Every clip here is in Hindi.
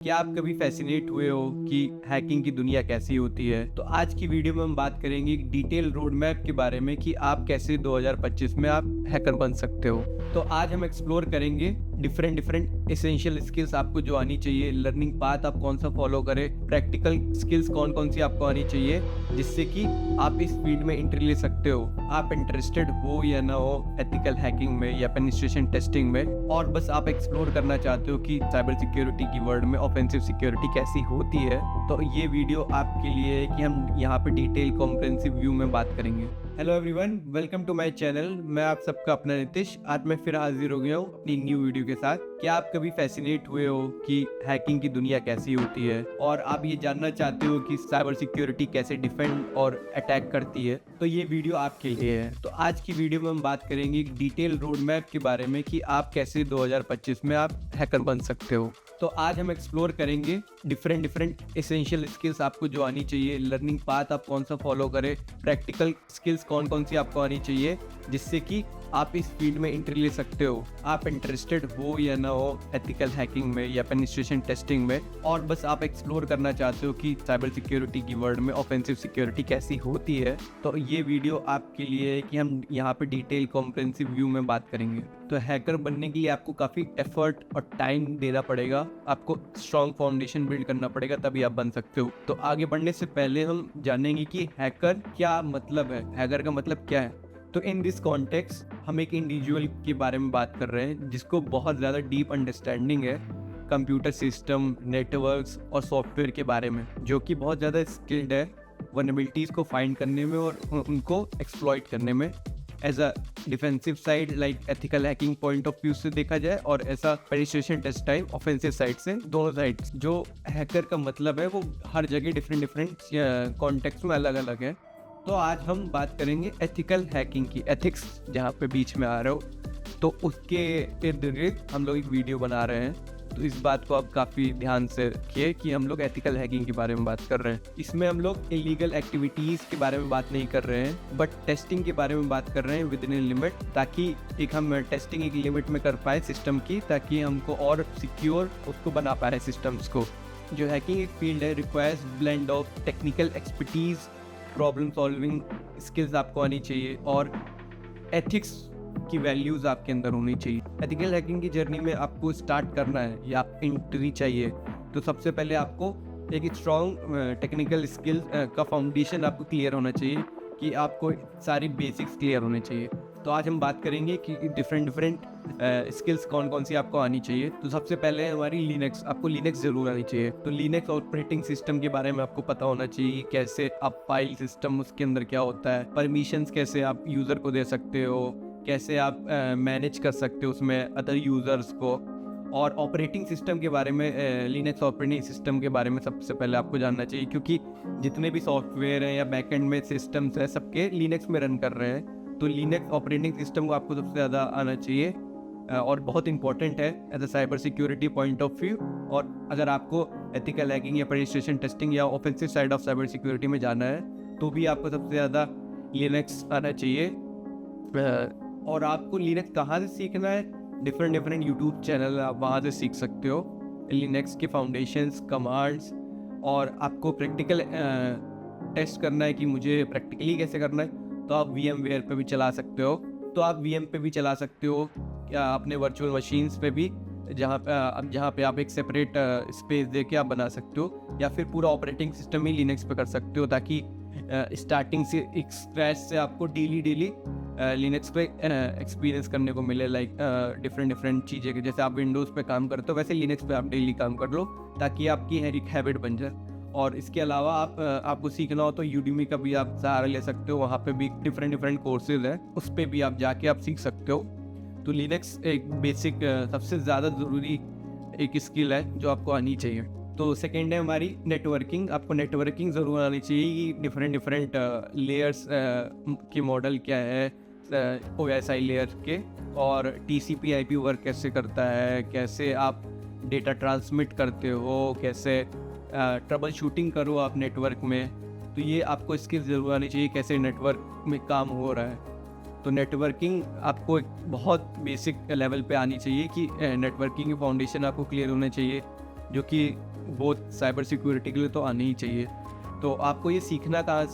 क्या आप कभी फैसिनेट हुए हो कि हैकिंग की दुनिया कैसी होती है? तो आज की वीडियो में हम बात करेंगे एक डिटेल रोड मैप के बारे में कि आप कैसे 2025 में आप हैकर बन सकते हो। तो आज हम एक्सप्लोर करेंगे डिफरेंट एसेंशियल स्किल्स आपको जो आनी चाहिए, लर्निंग पाथ आप कौन सा फॉलो करें, प्रैक्टिकल स्किल्स कौन कौन सी आपको आनी चाहिए जिससे कि आप इस फील्ड में एंट्री ले सकते हो। आप इंटरेस्टेड हो या ना हो एथिकल हैकिंग में या पेनिट्रेशन टेस्टिंग में, और बस आप एक्सप्लोर करना चाहते हो कि साइबर सिक्योरिटी की वर्ल्ड में ऑफेंसिव सिक्योरिटी कैसी होती है, तो ये वीडियो आपके लिए है कि हम यहाँ पे डिटेल कॉम्प्रिहेंसिव व्यू में बात करेंगे। Hello everyone, welcome to my channel. मैं आप सबका अपना नितिश आज मैं फिर हाजिर हो गया हूँ अपनी न्यू वीडियो के साथ। क्या आप कभी फैसिनेट हुए हो कि हैकिंग की दुनिया कैसी होती है और आप ये जानना चाहते हो कि साइबर सिक्योरिटी कैसे डिफेंड और अटैक करती है, तो ये वीडियो आपके लिए है। तो आज की वीडियो में हम बात करेंगे एक डिटेल रोड मैप के बारे में कि आप कैसे 2025 में आप हैकर बन सकते हो। तो आज हम एक्सप्लोर करेंगे डिफरेंट एसेंशियल स्किल्स आपको जो आनी चाहिए, लर्निंग पाथ आप कौन सा फॉलो करें, प्रैक्टिकल स्किल्स कौन कौन सी आपको आनी चाहिए जिससे कि आप इस फील्ड में एंट्री ले सकते हो। आप इंटरेस्टेड हो या ना हो एथिकल हैकिंग में या पेनिट्रेशन टेस्टिंग में, और बस आप एक्सप्लोर करना चाहते हो कि साइबर सिक्योरिटी की वर्ल्ड में ऑफेंसिव सिक्योरिटी कैसी होती है, तो ये वीडियो आपके लिए है कि हम यहाँ पे डिटेल कॉम्प्रिहेंसिव व्यू में बात करेंगे। तो हैकर बनने के लिए आपको काफ़ी एफर्ट और टाइम देना पड़ेगा, आपको स्ट्रॉन्ग फाउंडेशन बिल्ड करना पड़ेगा, तभी आप बन सकते हो। तो आगे बढ़ने से पहले हम जानेंगे कि हैकर क्या मतलब है, हैकर का मतलब क्या है। तो इन दिस कॉन्टेक्स्ट हम एक इंडिविजुअल के बारे में बात कर रहे हैं जिसको बहुत ज़्यादा डीप अंडरस्टैंडिंग है कंप्यूटर सिस्टम, नेटवर्क्स और सॉफ्टवेयर के बारे में, जो कि बहुत ज़्यादा स्किल्ड है वल्नरेबिलिटीज़ को फाइंड करने में और उनको एक्सप्लॉइट करने में। As a defensive side like ethical hacking point of view से देखा जाए, और ऐसा penetration test type offensive side से, दोनों साइड्स जो हैकर का मतलब है वो हर जगह डिफरेंट कॉन्टेक्स्ट में अलग अलग है। तो आज हम बात करेंगे एथिकल हैकिंग की, एथिक्स जहाँ पे बीच में आ रहे हो, तो उसके इर्द गिर्द हम लोग एक वीडियो बना रहे हैं। तो इस बात को आप काफ़ी ध्यान से रखिए कि हम लोग एथिकल हैकिंग के बारे में बात कर रहे हैं। इसमें हम लोग इलीगल एक्टिविटीज़ के बारे में बात नहीं कर रहे हैं, बट टेस्टिंग के बारे में बात कर रहे हैं विद इन ए लिमिट, ताकि एक हम टेस्टिंग एक लिमिट में कर पाए सिस्टम की, ताकि हमको और सिक्योर उसको बना पाए सिस्टम्स को। जो हैकिंग एक फील्ड है requires blend of technical expertise, problem solving skills आपको आनी चाहिए, और एथिक्स की वैल्यूज़ आपके अंदर होनी चाहिए। एथिकल हैकिंग की जर्नी में आपको स्टार्ट करना है या एंट्री चाहिए, तो सबसे पहले आपको एक स्ट्रॉन्ग टेक्निकल स्किल का फाउंडेशन आपको क्लियर होना चाहिए, कि आपको सारी बेसिक्स क्लियर होने चाहिए। तो आज हम बात करेंगे कि डिफरेंट स्किल्स कौन कौन सी आपको आनी चाहिए। तो सबसे पहले हमारी लिनक्स, आपको लिनक्स जरूर आनी चाहिए। तो लिनक्स ऑपरेटिंग सिस्टम के बारे में आपको पता होना चाहिए, कैसे आप फाइल सिस्टम उसके अंदर क्या होता है, परमिशंस कैसे आप यूज़र को दे सकते हो, कैसे आप मैनेज कर सकते हो उसमें अदर यूज़र्स को, और ऑपरेटिंग सिस्टम के बारे में, लिनक्स ऑपरेटिंग सिस्टम के बारे में सबसे पहले आपको जानना चाहिए, क्योंकि जितने भी सॉफ्टवेयर हैं या बैकएंड में सिस्टम्स हैं सबके लिनक्स में रन कर रहे हैं। तो लिनक्स ऑपरेटिंग सिस्टम को आपको सबसे ज़्यादा आना चाहिए और बहुत इंपॉर्टेंट है as a cyber security point of view. और अगर आपको एथिकल हैकिंग या पेनिट्रेशन टेस्टिंग या offensive side of cyber security में जाना है तो भी आपको सबसे ज़्यादा लिनक्स आना चाहिए। और आपको लिनक्स कहाँ से सीखना है, डिफरेंट यूट्यूब चैनल आप वहाँ से सीख सकते हो लिनक्स के फाउंडेशंस, कमांड्स, और आपको प्रैक्टिकल टेस्ट करना है कि मुझे प्रैक्टिकली कैसे करना है, तो आप VMware पे भी चला सकते हो। तो आप VM पे भी चला सकते हो या अपने वर्चुअल मशीन्स पे भी, जहाँ पे आप एक सेपरेट स्पेस दे के आप बना सकते हो, या फिर पूरा ऑपरेटिंग सिस्टम ही लिनक्स पे कर सकते हो, ताकि स्टार्टिंग से एक स्क्रैच से आपको डेली लिनक्स पे एक्सपीरियंस करने को मिले, लाइक डिफरेंट चीज़ें के, जैसे आप विंडोज़ पे काम करते हो वैसे लिनक्स पे आप डेली काम कर लो, ताकि आपकी एक हैबिट बन जाए। और इसके अलावा आपको सीखना हो तो यूडीमी का भी आप सहारा ले सकते हो, वहाँ पे भी डिफरेंट कोर्सेज हैं, उस पर भी आप जाके आप सीख सकते हो। तो लिनक्स एक बेसिक सबसे ज़्यादा ज़रूरी एक स्किल है जो आपको आनी चाहिए। तो सेकेंड है हमारी नेटवर्किंग। आपको नेटवर्किंग ज़रूर आनी चाहिए कि डिफरेंट लेयर्स के मॉडल क्या है, OSI लेयर के, और TCP IP वर्क कैसे करता है, कैसे आप डेटा ट्रांसमिट करते हो, कैसे ट्रबल शूटिंग करो आप नेटवर्क में। तो ये आपको स्किल ज़रूर आनी चाहिए, कैसे नेटवर्क में काम हो रहा है। तो नेटवर्किंग आपको एक बहुत बेसिक लेवल पे आनी चाहिए कि नेटवर्किंग की फाउंडेशन आपको क्लियर होना चाहिए, जो कि वो साइबर सिक्योरिटी के लिए तो आनी ही चाहिए। तो आपको ये सीखना कहाँ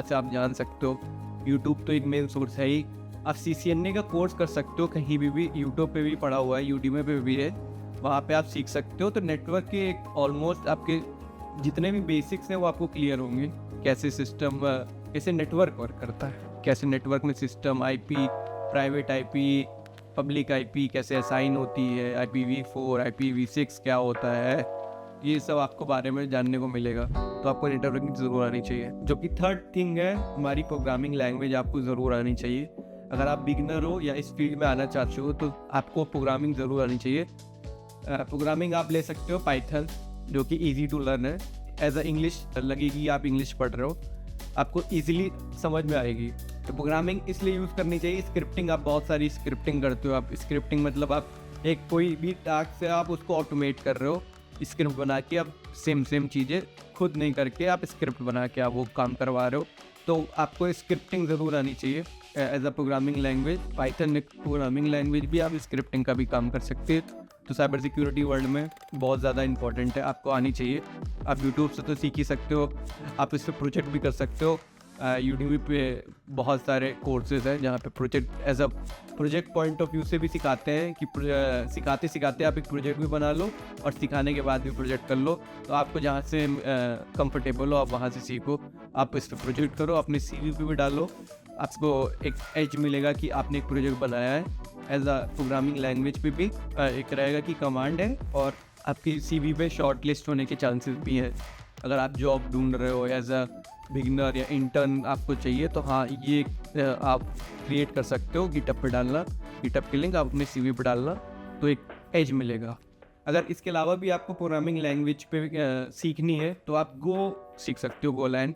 से आप जान सकते हो। यूट्यूब तो एक मेन सोर्स है ही। आप CCNA का कोर्स कर सकते हो कहीं भी यूट्यूब पे भी पड़ा हुआ है, यूडीमी पे भी है, वहाँ पे आप सीख सकते हो। तो नेटवर्क के ऑलमोस्ट आपके जितने भी बेसिक्स हैं वो आपको क्लियर होंगे। कैसे नेटवर्क वर्क करता है, कैसे नेटवर्क में system, IP, private IP, public IP कैसे असाइन होती है, IPv4, IPv6 क्या होता है, ये सब आपको बारे में जानने को मिलेगा। तो आपको नेटवर्किंग ज़रूर आनी चाहिए। जो कि थर्ड थिंग है, हमारी प्रोग्रामिंग लैंग्वेज आपको ज़रूर आनी चाहिए। अगर आप बिगनर हो या इस फील्ड में आना चाहते हो तो आपको प्रोग्रामिंग ज़रूर आनी चाहिए। प्रोग्रामिंग आप ले सकते हो पाइथन, जो कि ईजी टू लर्न है। एज अ इंग्लिश लगेगी, आप इंग्लिश पढ़ रहे हो, आपको ईजिली समझ में आएगी। तो प्रोग्रामिंग इसलिए यूज़ करनी चाहिए। स्क्रिप्टिंग, आप बहुत सारी स्क्रिप्टिंग करते हो। आप स्क्रिप्टिंग मतलब आप एक कोई भी टास्क से आप उसको ऑटोमेट कर रहे हो, स्क्रिप्ट बना के आप सेम चीज़ें खुद नहीं करके आप स्क्रिप्ट बना के आप वो काम करवा रहे हो। तो आपको स्क्रिप्टिंग ज़रूर आनी चाहिए as a programming language. Python एक प्रोग्रामिंग लैंग्वेज भी, आप स्क्रिप्टिंग का भी काम कर सकते हैं। तो साइबर सिक्योरिटी वर्ल्ड में बहुत ज़्यादा इंपॉर्टेंट है, आपको आनी चाहिए। आप यूट्यूब से तो सीख ही सकते हो, आप इस पर प्रोजेक्ट भी कर सकते हो। यूट्यूब पे बहुत सारे कोर्सेज हैं जहाँ पे project as a project point of view से भी सिखाते हैं कि सिखाते सिखाते आप एक प्रोजेक्ट भी बना लो और सिखाने के बाद भी प्रोजेक्ट कर लो। तो आपको जहाँ से कंफर्टेबल हो आप वहाँ से सीखो, आप इस पर प्रोजेक्ट करो, अपने CV पे भी डालो। आपको एक एज मिलेगा कि आपने एक प्रोजेक्ट बनाया है। एज अ प्रोग्रामिंग लैंग्वेज पे भी एक रहेगा कि कमांड है, और आपकी CV पे शॉर्ट लिस्ट होने के चांसेस भी हैं। अगर आप जॉब ढूंढ रहे हो एज अ बिगिनर या इंटर्न आपको चाहिए, तो हाँ, ये आप क्रिएट कर सकते हो। गिटहब पे डालना, गिटहब की लिंक आप अपने CV पे डालना, तो एक एज मिलेगा। अगर इसके अलावा भी आपको प्रोग्रामिंग लैंग्वेज पे सीखनी है तो आप गो सीख सकते हो, गोलैंड,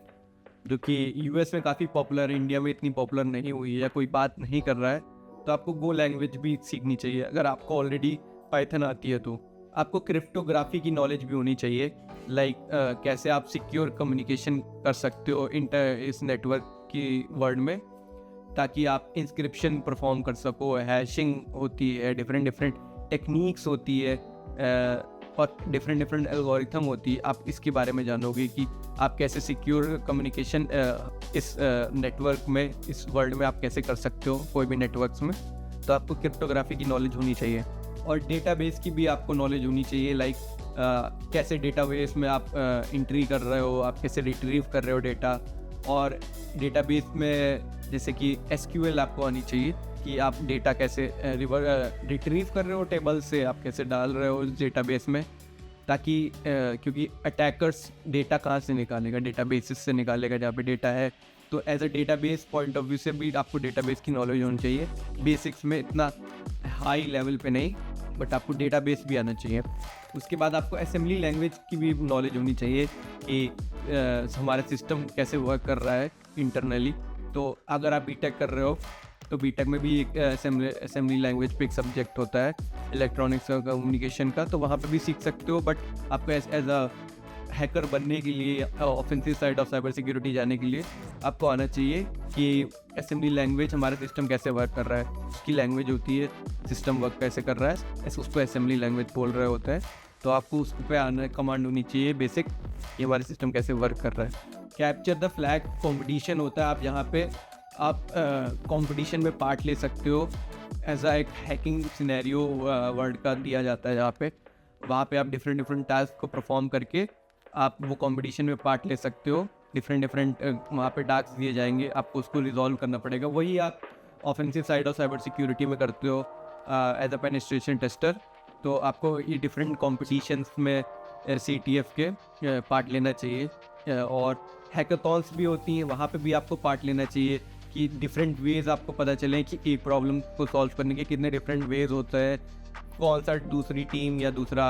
जो कि US में काफ़ी पॉपुलर है, इंडिया में इतनी पॉपुलर नहीं हुई है या कोई बात नहीं कर रहा है। तो आपको गो लैंग्वेज भी सीखनी चाहिए। अगर आपको ऑलरेडी पाइथन आती है तो आपको क्रिप्टोग्राफी की नॉलेज भी होनी चाहिए। कैसे आप सिक्योर कम्युनिकेशन कर सकते हो इस नेटवर्क की वर्ल्ड में, ताकि आप इंस्क्रिप्शन परफॉर्म कर सको। हैशिंग होती है, डिफरेंट टेक्निक्स होती है, और डिफरेंट एल्गोरिथम होती है। आप इसके बारे में जानोगे कि आप कैसे सिक्योर कम्युनिकेशन इस नेटवर्क में, इस वर्ल्ड में आप कैसे कर सकते हो कोई भी नेटवर्क्स में। तो आपको क्रिप्टोग्राफी की नॉलेज होनी चाहिए, और डेटाबेस की भी आपको नॉलेज होनी चाहिए। कैसे डेटाबेस में आप एंट्री कर रहे हो, आप कैसे रिट्रीव कर रहे हो डेटा, और डेटाबेस में जैसे कि SQL आपको आनी चाहिए कि आप डेटा कैसे रिट्रीव कर रहे हो टेबल से, आप कैसे डाल रहे हो उस डेटाबेस में, ताकि क्योंकि अटैकर्स डेटा कहाँ से निकालेगा, डेटाबेसिस से निकालेगा जहाँ पे डेटा है। तो as a database point of view से भी आपको डेटाबेस की नॉलेज होनी चाहिए। बेसिक्स में इतना हाई लेवल पे नहीं, बट आपको डेटाबेस भी आना चाहिए। उसके बाद आपको असेंबली लैंग्वेज की भी नॉलेज होनी चाहिए कि हमारा सिस्टम कैसे वर्क कर रहा है इंटरनली। तो अगर आप बीटेक कर रहे हो तो बीटेक में भी एक असेंबली लैंग्वेज पे एक सब्जेक्ट होता है इलेक्ट्रॉनिक्स और कम्युनिकेशन का, तो वहाँ पे भी सीख सकते हो। बट आपको एज अ हैकर बनने के लिए, offensive side of cyber security जाने के लिए आपको आना चाहिए कि असेंबली लैंग्वेज हमारा सिस्टम कैसे वर्क कर रहा है, उसकी लैंग्वेज होती है सिस्टम वर्क कैसे कर रहा है, उसको असेंबली लैंग्वेज बोल रहे होते हैं। तो आपको उस पर आना कमांड होनी चाहिए बेसिक, ये हमारे सिस्टम कैसे वर्क कर रहा है। कैप्चर द फ्लैग कॉम्पिटिशन होता है, आप यहाँ पे आप कंपटीशन में पार्ट ले सकते हो। ऐसा एक हैकिंग सिनेरियो वर्ल्ड का दिया जाता है जहाँ पे वहाँ पे आप डिफरेंट टास्क को परफॉर्म करके आप वो कंपटीशन में पार्ट ले सकते हो। डिफरेंट वहाँ पे टास्क दिए जाएंगे, आपको उसको रिजॉल्व करना पड़ेगा। वही आप offensive side of cyber security में करते हो एज अ पेनिट्रेशन टेस्टर। तो आपको ये डिफरेंट कॉम्पिटिशन्स में CTF के पार्ट लेना चाहिए। और हैकाथॉन्स भी होती हैं, वहाँ पे भी आपको पार्ट लेना चाहिए कि डिफरेंट वेज आपको पता चले कि एक प्रॉब्लम को सॉल्व करने के कितने डिफरेंट वेज होते हैं, कौन सा दूसरी टीम या दूसरा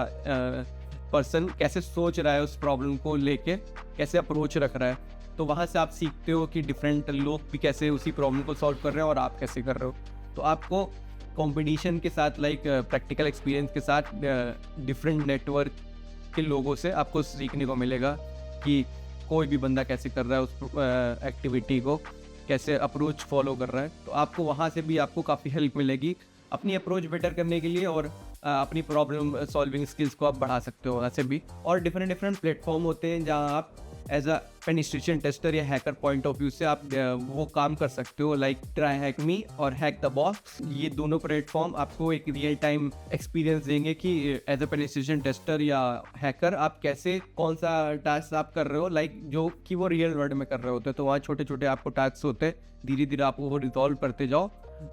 पर्सन कैसे सोच रहा है उस प्रॉब्लम को लेके, कैसे अप्रोच रख रहा है। तो वहाँ से आप सीखते हो कि डिफरेंट लोग भी कैसे उसी प्रॉब्लम को सॉल्व कर रहे हैं और आप कैसे कर रहे हो। तो आपको कंपटीशन के साथ प्रैक्टिकल एक्सपीरियंस के साथ डिफरेंट नेटवर्क के लोगों से आपको सीखने को मिलेगा कि कोई भी बंदा कैसे कर रहा है उस एक्टिविटी को, कैसे अप्रोच फॉलो कर रहा है। तो आपको वहाँ से भी आपको काफ़ी हेल्प मिलेगी अपनी अप्रोच बेटर करने के लिए और अपनी प्रॉब्लम सॉल्विंग स्किल्स को आप बढ़ा सकते हो वहाँ से भी। और डिफरेंट डिफरेंट प्लेटफॉर्म होते हैं जहाँ आप एज अ पेनिट्रेशन टेस्टर या हैकर पॉइंट ऑफ व्यू से आप वो काम कर सकते हो, लाइक ट्राई हैक मी और हैक द बॉक्स। ये दोनों प्लेटफॉर्म आपको एक रियल टाइम एक्सपीरियंस देंगे कि एज अ पेनिट्रेशन टेस्टर या हैकर आप कैसे कौन सा टास्क आप कर रहे हो, लाइक जो कि वो रियल वर्ल्ड में कर रहे होते हैं। तो वहाँ छोटे छोटे आपको टास्क होते हैं, धीरे धीरे आप वो रिजॉल्व करते जाओ,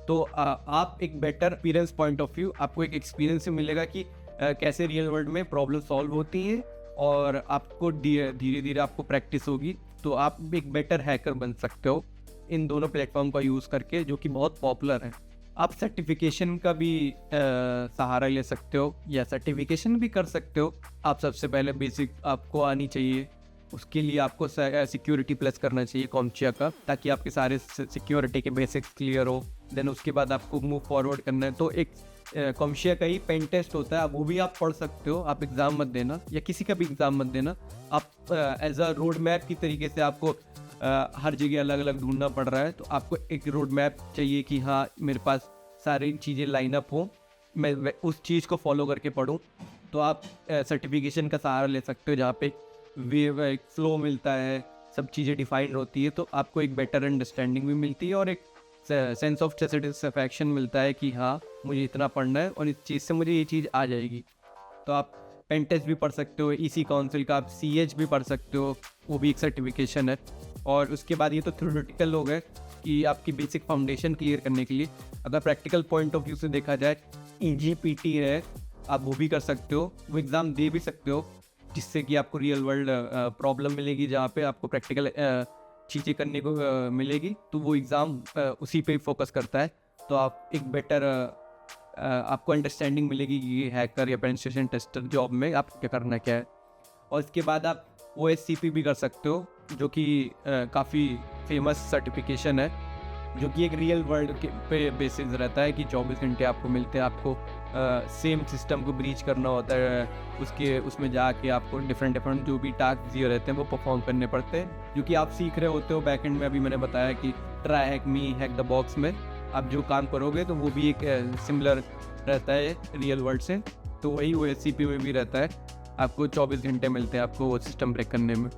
तो आप एक better experience point of view, आपको एक एक्सपीरियंस मिलेगा कि कैसे रियल वर्ल्ड में प्रॉब्लम सॉल्व होती है, और आपको धीरे धीरे आपको प्रैक्टिस होगी, तो आप एक बेटर हैकर बन सकते हो इन दोनों प्लेटफॉर्म का यूज़ करके, जो कि बहुत पॉपुलर है। आप सर्टिफिकेशन का भी सहारा ले सकते हो या सर्टिफिकेशन भी कर सकते हो। आप सबसे पहले बेसिक आपको आनी चाहिए, उसके लिए आपको सिक्योरिटी प्लस करना चाहिए कॉम्चिया का, ताकि आपके सारे सिक्योरिटी के बेसिक्स क्लियर हो। देन उसके बाद आपको मूव फॉरवर्ड करना है, तो एक कॉम्चिया का ही पेन टेस्ट होता है, वो भी आप पढ़ सकते हो। आप एग्ज़ाम मत देना या किसी का भी एग्ज़ाम मत देना, आप एज अ रोड मैप की तरीके से आपको हर जगह अलग अलग ढूंढना पड़ रहा है, तो आपको एक रोड मैप चाहिए कि हाँ मेरे पास सारी चीज़ें लाइन अप हो, मैं उस चीज़ को फॉलो करके पढ़ूँ। तो आप सर्टिफिकेशन का सहारा ले सकते हो, जहाँ पे वेव एक फ्लो मिलता है, सब चीज़ें डिफाइंड होती है, तो आपको एक बेटर अंडरस्टैंडिंग भी मिलती है और एक सेंस ऑफ सेटिस्फैक्शन मिलता है कि हाँ मुझे इतना पढ़ना है और इस चीज़ से मुझे ये चीज़ आ जाएगी। तो आप पेन टेस्ट भी पढ़ सकते हो, ईसी काउंसिल का आप CH भी पढ़ सकते हो, वो भी एक सर्टिफिकेशन है। और उसके बाद ये तो थ्योरेटिकल हो गए कि आपकी बेसिक फाउंडेशन क्लियर करने के लिए। अगर प्रैक्टिकल पॉइंट ऑफ व्यू से देखा जाए, EGPT है, आप वो भी कर सकते हो, वो एग्ज़ाम दे भी सकते हो, जिससे कि आपको रियल वर्ल्ड प्रॉब्लम मिलेगी, जहाँ पे आपको प्रैक्टिकल चीज़ें करने को मिलेगी, तो वो एग्ज़ाम उसी पे फोकस करता है। तो आप एक बेटर आपको अंडरस्टैंडिंग मिलेगी कि हैकर या पेनिट्रेशन टेस्टर जॉब में आप क्या करना क्या है। और इसके बाद आप OSCP भी कर सकते हो, जो कि काफ़ी फेमस सर्टिफिकेशन है, जो कि एक रियल वर्ल्ड के पे बेसिस रहता है कि 24 घंटे आपको मिलते हैं। आपको सेम सिस्टम को ब्रीच करना होता है, उसमें जाके आपको डिफरेंट जो भी टास्क दिए रहते हैं वो परफॉर्म करने पड़ते हैं, जो कि आप सीख रहे होते हो बैकएंड में। अभी मैंने बताया कि try hack me hack the box में आप जो काम करोगे, तो वो भी एक सिमिलर रहता है रियल वर्ल्ड से, तो वही OSCP में भी रहता है। आपको 24 घंटे मिलते हैं आपको वो सिस्टम ब्रेक करने में,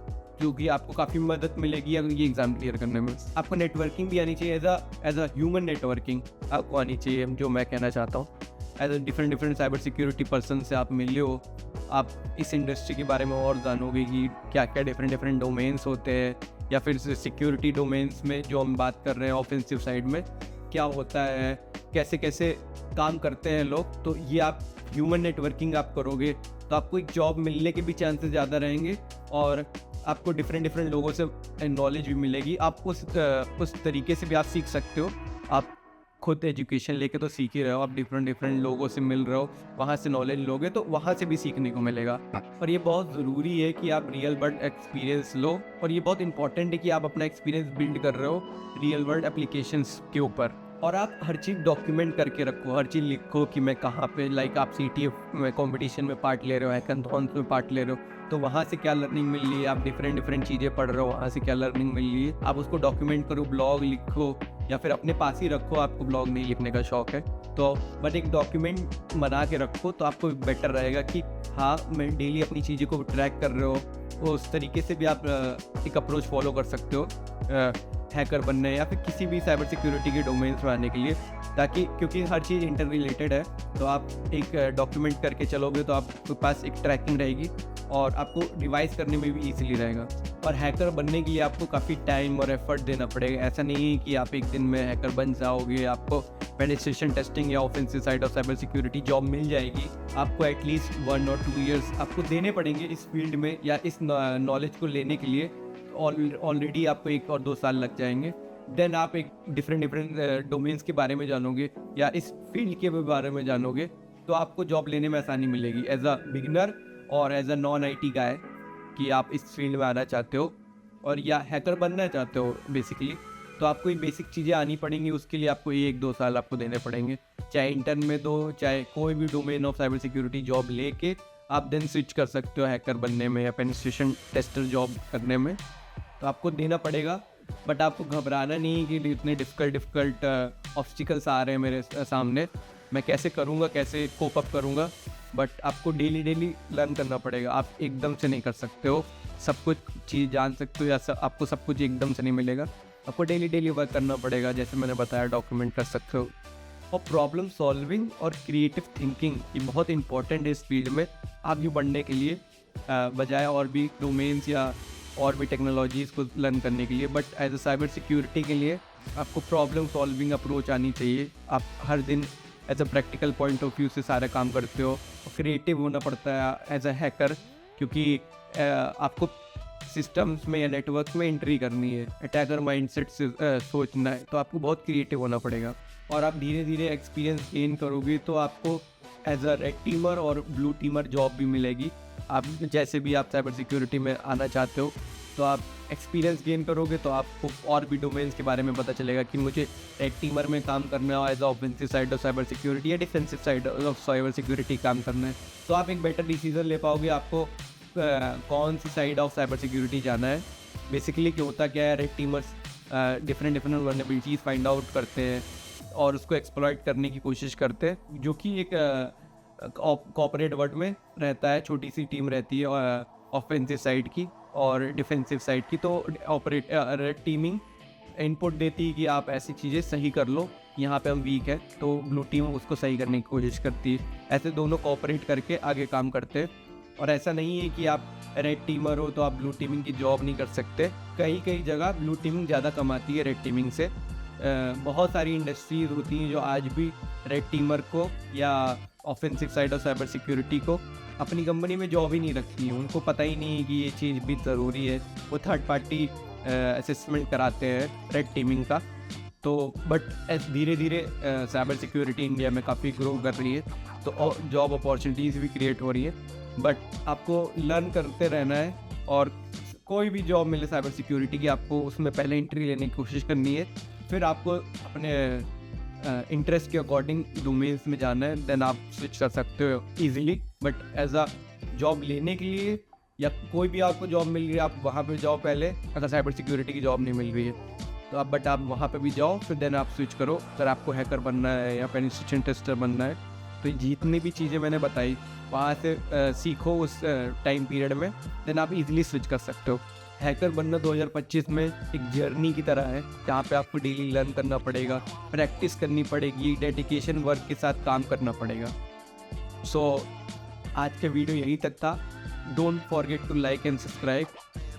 जो कि आपको काफ़ी मदद मिलेगी अगर ये एग्ज़ाम क्लियर करने में। आपको नेटवर्किंग भी आनी चाहिए, एज अ ह्यूमन नेटवर्किंग आपको आनी चाहिए, जो मैं कहना चाहता हूँ। As a different cyber security person से आप मिले हो, आप इस इंडस्ट्री के बारे में और जानोगे कि क्या क्या डिफरेंट डोमेन्स होते हैं, या फिर सिक्योरिटी डोमेन्स में जो हम बात कर रहे हैं ऑफेंसिव साइड में क्या होता है, कैसे कैसे काम करते हैं लोग। तो ये आप ह्यूमन नेटवर्किंग आप करोगे, तो आपको एक जॉब मिलने के भी चांसेस ज़्यादा रहेंगे, और आपको डिफरेंट लोगों से नॉलेज भी मिलेगी। आप उस तरीके से भी आप सीख सकते हो। आप खुद एजुकेशन लेके तो सीख ही रहे हो, आप डिफरेंट लोगों से मिल रहे हो, वहाँ से नॉलेज लोगे तो वहाँ से भी सीखने को मिलेगा। और ये बहुत ज़रूरी है कि आप रियल वर्ल्ड एक्सपीरियंस लो, और ये बहुत इंपॉर्टेंट है कि आप अपना एक्सपीरियंस बिल्ड कर रहे हो रियल वर्ल्ड एप्लीकेशंस के ऊपर। और आप हर चीज़ डॉक्यूमेंट करके रखो, हर चीज़ लिखो कि मैं कहाँ पे, लाइक आप CTF में कंपटीशन में पार्ट ले रहे हो, हैकाथॉन्स में पार्ट ले रहे हो, तो वहाँ से क्या लर्निंग मिल रही है, आप डिफरेंट चीज़ें पढ़ रहे हो, वहाँ से क्या लर्निंग मिल रही है, आप उसको डॉक्यूमेंट करो, ब्लॉग लिखो, या फिर अपने पास ही रखो, आपको ब्लॉग नहीं लिखने का शौक है तो, बट एक डॉक्यूमेंट बना के रखो, तो आपको बेटर रहेगा कि हाँ मैं डेली अपनी चीज़ों को ट्रैक कर रहे हो। उस तरीके से भी आप एक अप्रोच फॉलो कर सकते हो हैकर बनने या फिर किसी भी साइबर सिक्योरिटी के डोमेन्स में आने के लिए, ताकि क्योंकि हर चीज़ इंटर रिलेटेड है, तो आप एक डॉक्यूमेंट करके चलोगे तो आपके पास एक ट्रैकिंग रहेगी और आपको रिवाइज करने में भी ईजिली रहेगा। और हैकर बनने के लिए आपको काफ़ी टाइम और एफर्ट देना पड़ेगा। ऐसा नहीं है कि आप एक दिन में हैकर बन जाओगे, आपको पेनिट्रेशन टेस्टिंग या offensive side of cyber security job मिल जाएगी। आपको एटलीस्ट 1 और 2 ईयर्स आपको देने पड़ेंगे इस फील्ड में या इस नॉलेज को लेने के लिए। ऑलरेडी आपको 1 और 2 साल लग जाएंगे। देन आप एक डिफरेंट डोमेन्स के बारे में जानोगे या इस फील्ड के बारे में जानोगे, तो आपको जॉब लेने में आसानी मिलेगी एज अ बिगिनर और एज अ नॉन IT गाय, कि आप इस फील्ड में आना चाहते हो और या हैकर बनना चाहते हो बेसिकली, तो आपको ये बेसिक चीज़ें आनी पड़ेंगी। उसके लिए आपको 1-2 साल आपको देने पड़ेंगे, चाहे इंटर्न में दो, चाहे कोई भी domain of cyber security job लेके आप देन स्विच कर सकते हो हैकर बनने में या पेनिट्रेशन टेस्टर जॉब करने में। तो आपको देना पड़ेगा, बट आपको घबराना नहीं कि इतने डिफ़िकल्ट ऑब्स्टिकल्स आ रहे हैं मेरे सामने। मैं कैसे करूँगा, कैसे कोप अप करूँगा, बट आपको डेली लर्न करना पड़ेगा। आप एकदम से नहीं कर सकते हो, सब कुछ चीज़ जान सकते हो या आपको सब कुछ एकदम से नहीं मिलेगा। आपको डेली वर्क करना पड़ेगा, जैसे मैंने बताया डॉक्यूमेंट कर सकते हो। और प्रॉब्लम सॉल्विंग और क्रिएटिव थिंकिंग ये बहुत इंपॉर्टेंट है इस फील्ड में आगे बढ़ने के लिए, बजाय और भी डोमेन्स या और भी टेक्नोलॉजीज़ को लर्न करने के लिए। But as a cyber security के लिए आपको प्रॉब्लम सॉल्विंग अप्रोच आनी चाहिए। आप हर दिन as a practical point of view से सारा काम करते हो, और क्रिएटिव होना पड़ता है एज अ हैकर, क्योंकि आपको सिस्टम्स में या नेटवर्क में एंट्री करनी है, अटैकर माइंडसेट से सोचना है, तो आपको बहुत क्रिएटिव होना पड़ेगा। और आप धीरे धीरे एक्सपीरियंस गेन करोगे तो आपको एज अ रेड टीमर और ब्लू टीमर जॉब भी मिलेगी। आप जैसे भी आप साइबर सिक्योरिटी में आना चाहते हो, तो आप एक्सपीरियंस गेन करोगे तो आपको और भी डोमेन्स के बारे में पता चलेगा कि मुझे रेड टीमर में काम करना है as a offensive side of cyber security या defensive side of cyber security काम करना है। तो आप एक बेटर डिसीजन ले पाओगे आपको कौन सी साइड ऑफ साइबर सिक्योरिटी जाना है। बेसिकली क्या होता क्या है, red teamers different vulnerabilities find out करते हैं और उसको एक्सप्लॉइट करने की कोशिश करते हैं, जो कि एक कॉर्पोरेट वर्ल्ड में रहता है। छोटी सी टीम रहती है ऑफेंसिव साइड की और डिफेंसिव साइड की। तो रेड टीमिंग इनपुट देती है कि आप ऐसी चीज़ें सही कर लो, यहाँ पे हम वीक है, तो ब्लू टीम उसको सही करने की कोशिश करती है। ऐसे दोनों कोऑपरेट करके आगे काम करते हैं। और ऐसा नहीं है कि आप रेड टीमर हो तो आप ब्लू टीमिंग की जॉब नहीं कर सकते। कई जगह ब्लू टीमिंग ज़्यादा कमाती है रेड टीमिंग से। बहुत सारी इंडस्ट्रीज होती हैं जो आज भी रेड टीमर को या offensive side of cyber security को अपनी कंपनी में जॉब ही नहीं रखती हैं। उनको पता ही नहीं है कि ये चीज़ भी ज़रूरी है। वो थर्ड पार्टी असेसमेंट कराते हैं रेड टीमिंग का। तो बट धीरे धीरे साइबर सिक्योरिटी इंडिया में काफ़ी ग्रो कर रही है, तो जॉब अपॉर्चुनिटीज़ भी क्रिएट हो रही है। बट आपको लर्न करते रहना है, और कोई भी जॉब मिले साइबर सिक्योरिटी की, आपको उसमें पहले एंट्री लेने की कोशिश करनी है। फिर आपको अपने इंटरेस्ट के अकॉर्डिंग डोमेन्स में जाना है, देन आप स्विच कर सकते हो easily. But as a job लेने के लिए या कोई भी आपको जॉब मिल रही है, आप वहाँ पे जाओ पहले। अगर साइबर सिक्योरिटी की जॉब नहीं मिल रही है तो आप वहाँ पे भी जाओ, फिर देन आप स्विच करो। अगर आपको हैकर बनना है या पेनिट्रेशन टेस्टर बनना है, तो जितनी भी चीज़ें मैंने बताई वहाँ से सीखो उस टाइम पीरियड में, देन आप इजीली स्विच कर सकते हो। हैकर बनना 2025 में एक जर्नी की तरह है, जहाँ पे आपको डेली लर्न करना पड़ेगा, प्रैक्टिस करनी पड़ेगी, डेडिकेशन वर्क के साथ काम करना पड़ेगा। सो आज का वीडियो यहीं तक था। Don't forget to like and subscribe.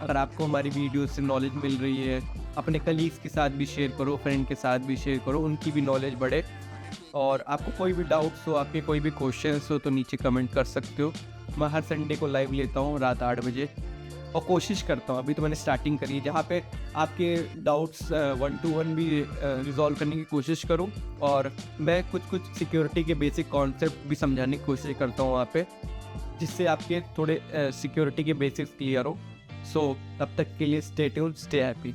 अगर आपको हमारी वीडियो से नॉलेज मिल रही है, अपने कलीग्स के साथ भी शेयर करो, फ्रेंड के साथ भी शेयर करो, उनकी भी नॉलेज बढ़े। और आपको कोई भी डाउट्स हो, आपके कोई भी क्वेश्चंस हो, तो नीचे कमेंट कर सकते हो। मैं हर संडे को लाइव लेता हूँ रात 8 बजे, और कोशिश करता हूँ, अभी तो मैंने स्टार्टिंग करी है, जहाँ पे आपके डाउट्स 1-to-1 भी रिजॉल्व करने की कोशिश करूँ। और मैं कुछ सिक्योरिटी के बेसिक कॉन्सेप्ट भी समझाने की कोशिश करता हूँ वहाँ पे, जिससे आपके थोड़े सिक्योरिटी के बेसिक्स क्लियर हो। सो तब तक के लिए स्टे ट्यून्ड, स्टे हैप्पी।